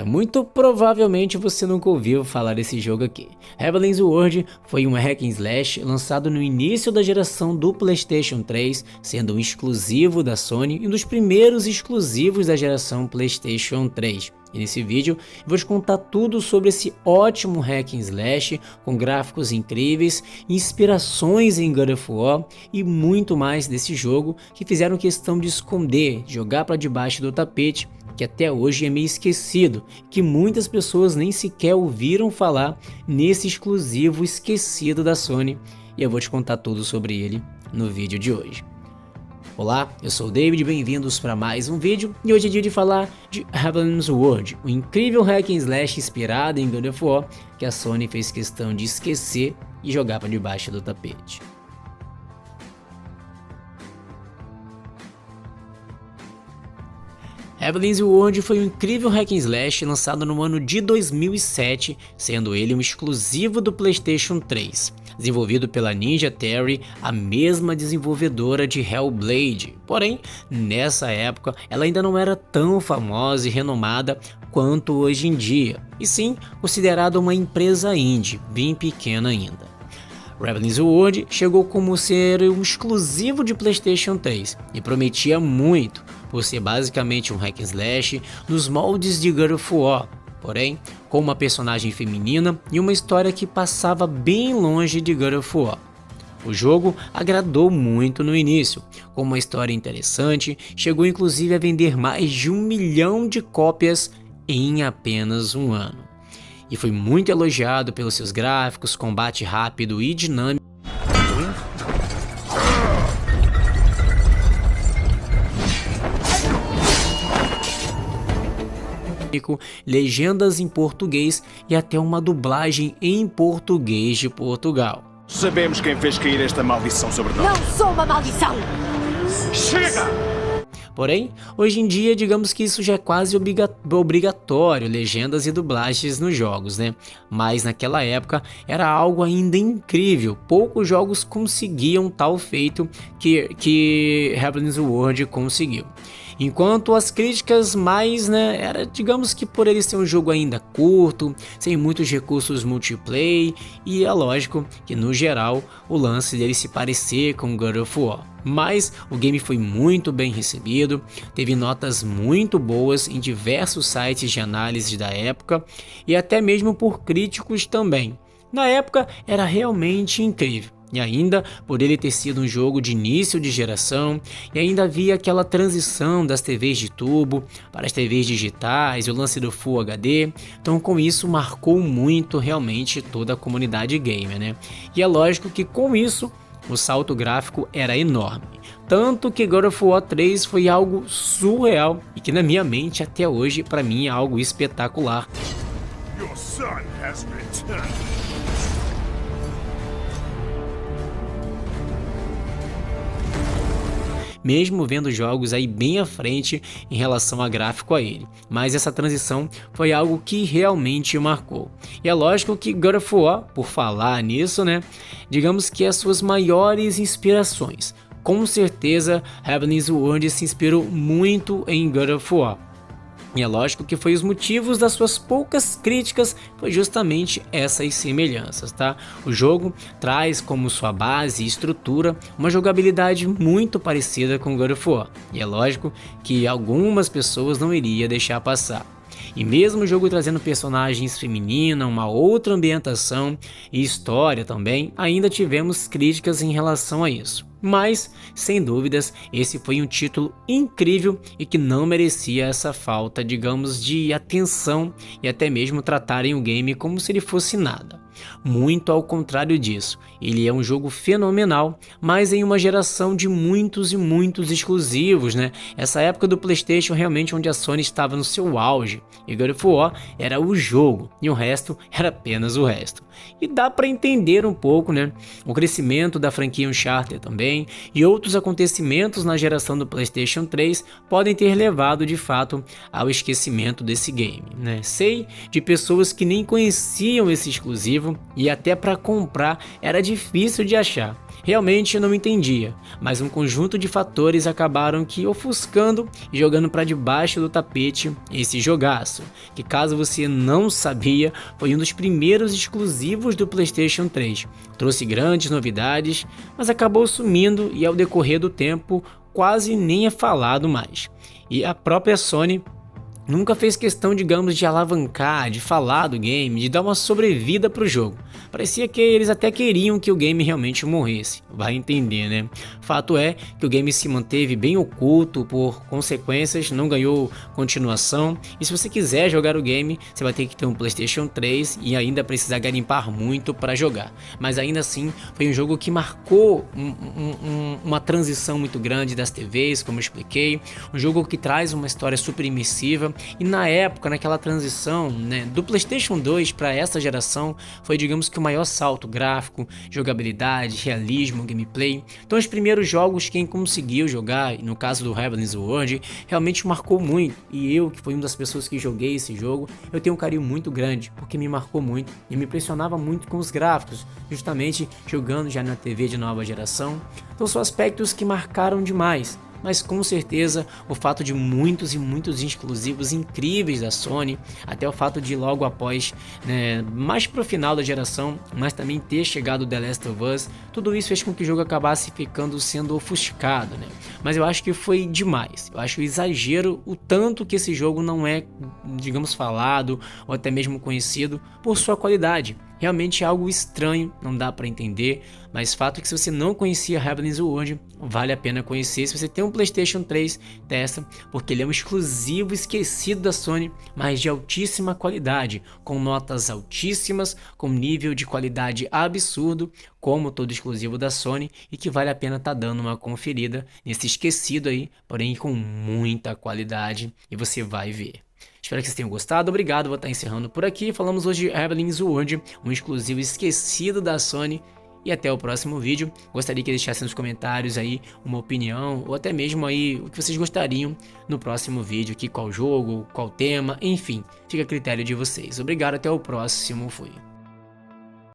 Muito provavelmente você nunca ouviu falar desse jogo aqui. Heavenly Sword foi um hack and slash lançado no início da geração do PlayStation 3, sendo um exclusivo da Sony e um dos primeiros exclusivos da geração PlayStation 3. E nesse vídeo eu vou te contar tudo sobre esse ótimo hack and slash, com gráficos incríveis, inspirações em God of War e muito mais desse jogo que fizeram questão de esconder, jogar para debaixo do tapete, que até hoje é meio esquecido, que muitas pessoas nem sequer ouviram falar nesse exclusivo esquecido da Sony, e eu vou te contar tudo sobre ele no vídeo de hoje. Olá, eu sou o David, bem-vindos para mais um vídeo, e hoje é dia de falar de Heavenly Sword, o incrível hack and slash inspirado em God of War que a Sony fez questão de esquecer e jogar para debaixo do tapete. Heavenly Sword foi um incrível hack and slash lançado no ano de 2007, sendo ele um exclusivo do PlayStation 3, desenvolvido pela Ninja Theory, a mesma desenvolvedora de Hellblade. Porém, nessa época, ela ainda não era tão famosa e renomada quanto hoje em dia, e sim considerada uma empresa indie, bem pequena ainda. Heavenly Sword chegou como ser um exclusivo de PlayStation 3 e prometia muito, por ser basicamente um hack and slash nos moldes de God of War, porém com uma personagem feminina e uma história que passava bem longe de God of War. O jogo agradou muito no início, com uma história interessante, chegou inclusive a vender mais de 1 milhão de cópias em apenas um ano. E foi muito elogiado pelos seus gráficos, combate rápido e dinâmico, legendas em português e até uma dublagem em português de Portugal. Sabemos quem fez cair esta maldição sobre nós. Não sou uma maldição! Chega! Porém, hoje em dia, digamos que isso já é quase obrigatório, legendas e dublagens nos jogos, né? Mas naquela época era algo ainda incrível, poucos jogos conseguiam tal feito que Heavenly Sword conseguiu. Enquanto as críticas mais, era, digamos que por ele ser um jogo ainda curto, sem muitos recursos multiplayer, e é lógico que no geral o lance dele se parecer com God of War. Mas o game foi muito bem recebido, teve notas muito boas em diversos sites de análise da época e até mesmo por críticos também. Na época era realmente incrível. E ainda por ele ter sido um jogo de início de geração, e ainda havia aquela transição das TVs de tubo para as TVs digitais, o lance do Full HD, então com isso marcou muito realmente toda a comunidade gamer, né? E é lógico que com isso o salto gráfico era enorme, tanto que God of War 3 foi algo surreal e que na minha mente até hoje para mim é algo espetacular. Your son has returned. Mesmo vendo jogos aí bem à frente em relação a gráfico a ele, mas essa transição foi algo que realmente marcou. E é lógico que God of War, por falar nisso, digamos que as suas maiores inspirações. Com certeza, Heavenly Sword se inspirou muito em God of War. E é lógico que foi os motivos das suas poucas críticas, foi justamente essas semelhanças, tá? O jogo traz como sua base e estrutura uma jogabilidade muito parecida com God of War. E é lógico que algumas pessoas não iriam deixar passar. E mesmo o jogo trazendo personagens femininas, uma outra ambientação e história também, ainda tivemos críticas em relação a isso. Mas, sem dúvidas, esse foi um título incrível e que não merecia essa falta, digamos, de atenção e até mesmo tratarem o game como se ele fosse nada. Muito ao contrário disso, ele é um jogo fenomenal, mas em uma geração de muitos e muitos exclusivos, Essa época do PlayStation realmente onde a Sony estava no seu auge, e God of War era o jogo, e o resto era apenas o resto. E dá para entender um pouco, o crescimento da franquia Uncharted também, e outros acontecimentos na geração do PlayStation 3 podem ter levado de fato ao esquecimento desse game, Sei de pessoas que nem conheciam esse exclusivo e até para comprar era difícil de achar. Realmente eu não entendia, mas um conjunto de fatores acabaram que ofuscando e jogando para debaixo do tapete esse jogaço, que caso você não sabia, foi um dos primeiros exclusivos do PlayStation 3. Trouxe grandes novidades, mas acabou sumindo e ao decorrer do tempo quase nem é falado mais. E a própria Sony nunca fez questão, digamos, de alavancar, de falar do game, de dar uma sobrevida pro jogo. Parecia que eles até queriam que o game realmente morresse, vai entender, né? Fato é que o game se manteve bem oculto, por consequências não ganhou continuação, e se você quiser jogar o game, você vai ter que ter um PlayStation 3 e ainda precisar garimpar muito para jogar. Mas ainda assim, foi um jogo que marcou uma transição muito grande das TVs, como eu expliquei, um jogo que traz uma história super imersiva. E na época, naquela transição, né, do PlayStation 2 para essa geração, foi, digamos que, o maior salto gráfico, jogabilidade, realismo, gameplay. Então os primeiros jogos, quem conseguiu jogar, no caso do Heavenly Sword, realmente marcou muito. E eu, que fui uma das pessoas que joguei esse jogo, eu tenho um carinho muito grande, porque me marcou muito e me impressionava muito com os gráficos, justamente jogando já na TV de nova geração. Então são aspectos que marcaram demais. Mas com certeza o fato de muitos e muitos exclusivos incríveis da Sony, até o fato de logo após, né, mais pro final da geração, mas também ter chegado The Last of Us, tudo isso fez com que o jogo acabasse ficando sendo ofuscado, né? Mas eu acho que foi demais, eu acho exagero o tanto que esse jogo não é, digamos, falado ou até mesmo conhecido por sua qualidade. Realmente é algo estranho, não dá para entender, mas fato é que se você não conhecia Heavenly Sword, vale a pena conhecer. Se você tem um PlayStation 3, testa, porque ele é um exclusivo esquecido da Sony, mas de altíssima qualidade, com notas altíssimas, com nível de qualidade absurdo, como todo exclusivo da Sony, e que vale a pena estar dando uma conferida nesse esquecido aí, porém com muita qualidade, e você vai ver. Espero que vocês tenham gostado, obrigado, vou estar encerrando por aqui. Falamos hoje de Heavenly Sword, um exclusivo esquecido da Sony. E até o próximo vídeo. Gostaria que deixassem nos comentários aí uma opinião, ou até mesmo aí o que vocês gostariam no próximo vídeo, aqui qual jogo, qual tema, enfim, fica a critério de vocês. Obrigado, até o próximo, fui.